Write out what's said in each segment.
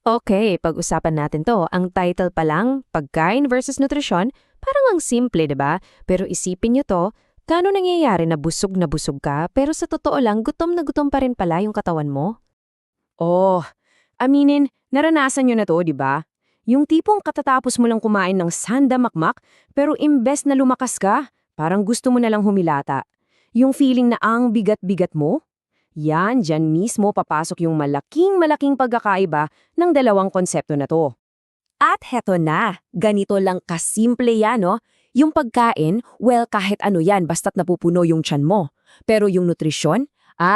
Okay, pag-usapan natin to. Ang title pa lang, pagkain versus nutrisyon, parang ang simple, 'di ba? Pero isipin niyo to, kano nangyayari na busog ka, pero sa totoo lang, gutom na gutom pa rin pala yung katawan mo? Oh, aminin, naranasan nyo na to, di ba? Yung tipong katatapos mo lang kumain ng sanda makmak, pero imbes na lumakas ka, parang gusto mo na lang humilata. Yung feeling na ang bigat-bigat mo? Yan, dyan mismo papasok yung malaking-malaking pagkakaiba ng dalawang konsepto na to. At heto na, ganito lang kasimple yan, no? Yung pagkain, well, kahit ano yan, basta't napupuno yung tiyan mo. Pero yung nutrisyon,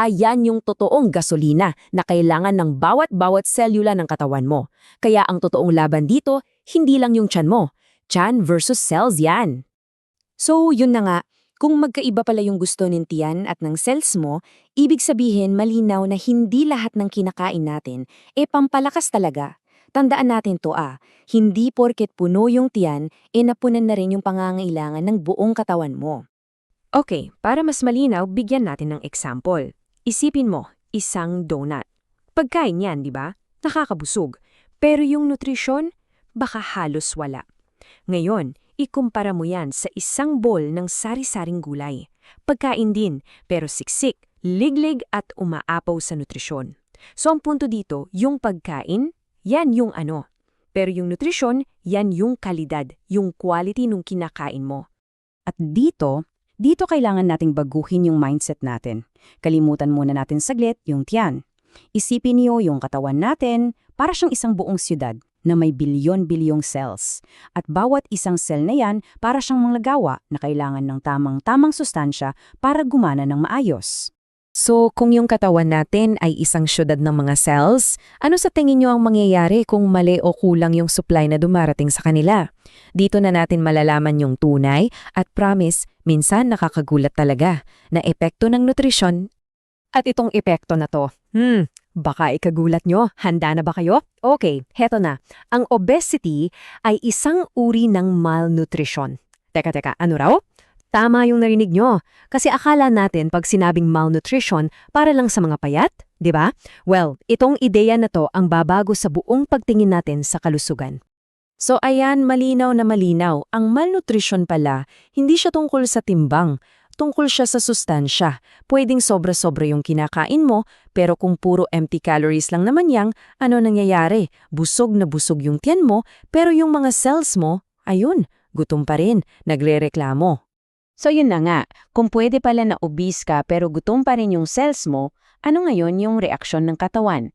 yan yung totoong gasolina na kailangan ng bawat-bawat selula ng katawan mo. Kaya ang totoong laban dito, hindi lang yung tiyan mo. Tiyan versus cells yan. So, yun na nga. Kung magkaiba pala yung gusto ng tiyan at ng cells mo, ibig sabihin malinaw na hindi lahat ng kinakain natin pampalakas talaga. Tandaan natin to hindi porket puno yung tiyan, napunan na rin yung pangangailangan ng buong katawan mo. Okay, para mas malinaw, bigyan natin ng example. Isipin mo, isang donut. Pagkain yan, di ba? Nakakabusog. Pero yung nutrisyon, baka halos wala. Ngayon, ikumpara mo yan sa isang bowl ng sari-saring gulay. Pagkain din, pero siksik, liglig at umaapaw sa nutrisyon. So ang punto dito, yung pagkain, yan yung ano. Pero yung nutrisyon, yan yung kalidad, yung quality nung kinakain mo. At dito kailangan nating baguhin yung mindset natin. Kalimutan muna natin saglit yung tiyan. Isipin niyo yung katawan natin para siyang isang buong siyudad na may bilyon-bilyong cells. At bawat isang cell na yan para siyang mga gawa na kailangan ng tamang-tamang sustansya para gumana ng maayos. So, kung yung katawan natin ay isang syudad ng mga cells, ano sa tingin nyo ang mangyayari kung mali o kulang yung supply na dumarating sa kanila? Dito na natin malalaman yung tunay at promise, minsan nakakagulat talaga, na epekto ng nutrisyon. At itong epekto na to, baka ikagulat nyo, handa na ba kayo? Okay, heto na. Ang obesity ay isang uri ng malnutrition. Teka, ano raw? Tama yung narinig nyo. Kasi akala natin pag sinabing malnutrition para lang sa mga payat, di ba? Well, itong ideya na to ang babago sa buong pagtingin natin sa kalusugan. So ayan, malinaw na malinaw. Ang malnutrition pala, hindi siya tungkol sa timbang. Tungkol siya sa sustansya. Pwedeng sobra-sobra yung kinakain mo, pero kung puro empty calories lang naman yang, ano nangyayari? Busog na busog yung tiyan mo, pero yung mga cells mo, ayun, gutom pa rin, nagrereklamo. So yun na nga, kung pwede pala na obese ka pero gutom pa rin yung cells mo, ano ngayon yung reaksyon ng katawan?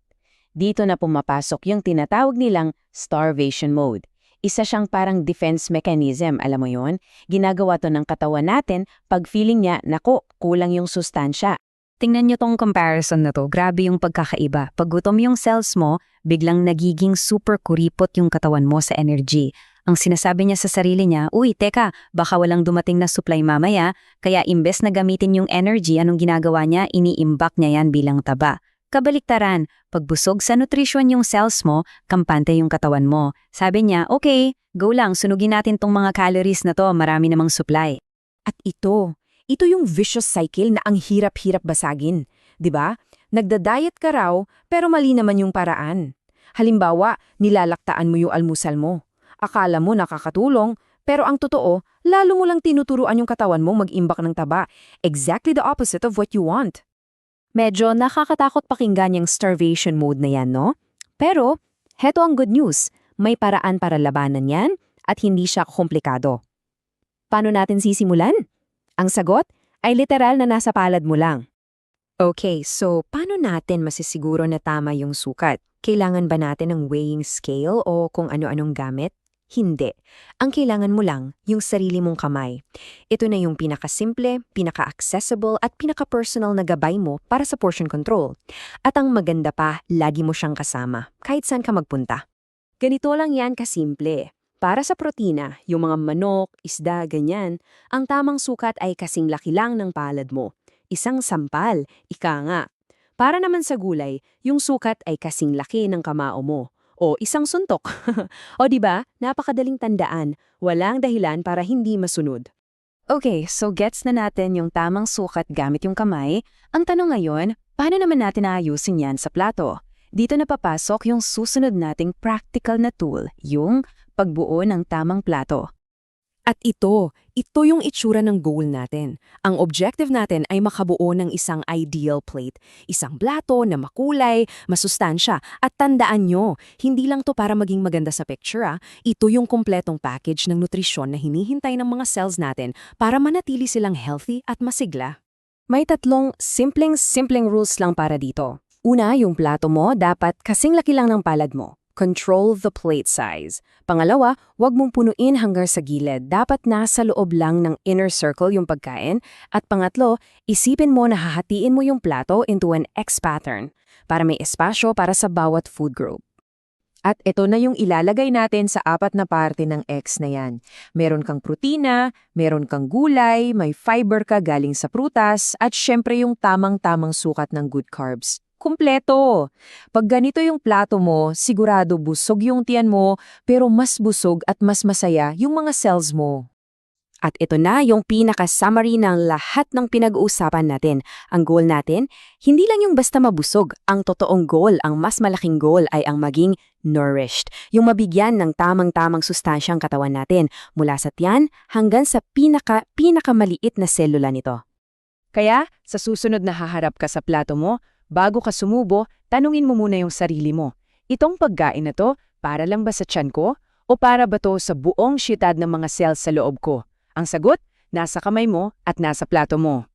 Dito na pumapasok yung tinatawag nilang starvation mode. Isa siyang parang defense mechanism, alam mo yon? Ginagawa to ng katawan natin pag feeling niya, nako, kulang yung sustansya. Tingnan niyo tong comparison na to, grabe yung pagkakaiba. Pag gutom yung cells mo, biglang nagiging super kuripot yung katawan mo sa energy. Ang sinasabi niya sa sarili niya, uy, teka, baka walang dumating na supply mamaya, kaya imbes na gamitin yung energy, anong ginagawa niya, iniimbak niya yan bilang taba. Kabaliktaran, pagbusog sa nutrition yung cells mo, kampante yung katawan mo. Sabi niya, okay, go lang, sunugin natin tong mga calories na to, marami namang supply. At ito yung vicious cycle na ang hirap-hirap basagin. 'Di ba? Nagda-diet ka raw, pero mali naman yung paraan. Halimbawa, nilalaktaan mo yung almusal mo. Akala mo nakakatulong, pero ang totoo, lalo mo lang tinuturuan yung katawan mo mag-imbak ng taba. Exactly the opposite of what you want. Medyo nakakatakot pakinggan yung starvation mode na yan, no? Pero, heto ang good news. May paraan para labanan yan at hindi siya komplikado. Paano natin sisimulan? Ang sagot ay literal na nasa palad mo lang. Okay, so paano natin masisiguro na tama yung sukat? Kailangan ba natin ng weighing scale o kung ano-anong gamit? Hindi. Ang kailangan mo lang, yung sarili mong kamay. Ito na yung pinakasimple, pinaka-accessible at pinaka-personal na gabay mo para sa portion control. At ang maganda pa, lagi mo siyang kasama, kahit saan ka magpunta. Ganito lang yan kasimple. Para sa protina, yung mga manok, isda, ganyan, ang tamang sukat ay kasing laki lang ng palad mo. Isang sampal, ika nga. Para naman sa gulay, yung sukat ay kasing laki ng kamao mo. O isang suntok. O di ba? Napakadaling tandaan. Walang dahilan para hindi masunod. Okay, so gets na natin yung tamang sukat gamit yung kamay. Ang tanong ngayon, paano naman natin aayusin yan sa plato? Dito na papasok yung susunod nating practical na tool, yung pagbuo ng tamang plato. At ito yung itsura ng goal natin. Ang objective natin ay makabuo ng isang ideal plate. Isang plato na makulay, masustansya. At tandaan nyo, hindi lang to para maging maganda sa picture. Ito yung kumpletong package ng nutrisyon na hinihintay ng mga cells natin para manatili silang healthy at masigla. May tatlong simpleng rules lang para dito. Una, yung plato mo dapat kasing laki lang ng palad mo. Control the plate size. Pangalawa, huwag mong punuin hanggang sa gilid. Dapat nasa loob lang ng inner circle yung pagkain. At pangatlo, isipin mo na hahatiin mo yung plato into an X pattern para may espasyo para sa bawat food group. At ito na yung ilalagay natin sa apat na parte ng X na yan. Meron kang protina, meron kang gulay, may fiber ka galing sa prutas, at syempre yung tamang-tamang sukat ng good carbs. Kumpleto! Pag ganito yung plato mo, sigurado busog yung tiyan mo, pero mas busog at mas masaya yung mga cells mo. At ito na yung pinaka-summary ng lahat ng pinag-uusapan natin. Ang goal natin, hindi lang yung basta mabusog. Ang totoong goal, ang mas malaking goal ay ang maging nourished. Yung mabigyan ng tamang-tamang sustansyang katawan natin mula sa tiyan hanggang sa pinakamaliit na selula nito. Kaya, sa susunod na haharap ka sa plato mo, bago ka sumubo, tanungin mo muna yung sarili mo. Itong pagkain na to, para lang ba sa tiyan ko? O para ba to sa buong siyudad ng mga cells sa loob ko? Ang sagot, nasa kamay mo at nasa plato mo.